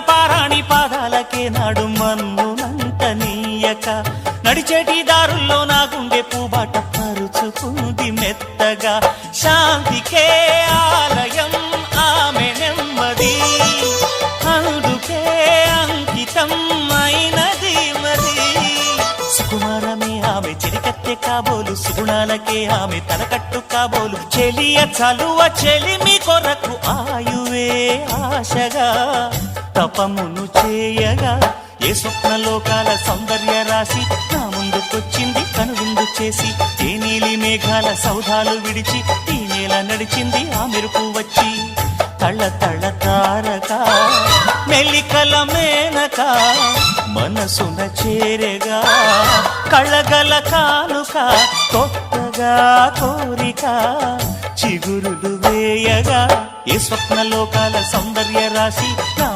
పారాణి పాదాలకే నాడు మన్నునంత నీయక నడిచేటి దారుల్లో నా గుండె పూబాట పరుచుకుంది మెత్తగా శాంతికే ఆలయం ఆమె నెమ్మది అందుకే అంకితం అయినది మది సుకుమారమే ఆమె చెలికత్తె కాబోలు సుగుణాలకే ఆమె తలకట్టు కాబోలు చెలియ చలువ చెలిమి కొరకు ఆయువే ఆశగా తపమును చేయగా ఏ స్వప్నలోకాల సౌందర్య రాశి నా ముందుకొచ్చింది కనువిందు చేసి ఏ నీలి మేఘాల సౌధాలు విడిచి ఈ నేల నడిచింది ఆ మెరుపు వచ్చి తళ్ళ తళ్ళ తారక మెల్లికల మేనక మనసున చేరగా కళ్ళగల కానుక కొత్తగా కోరిక చిగురులు వేయగా ఏ స్వప్నలోకాల సౌందర్య రాశి నా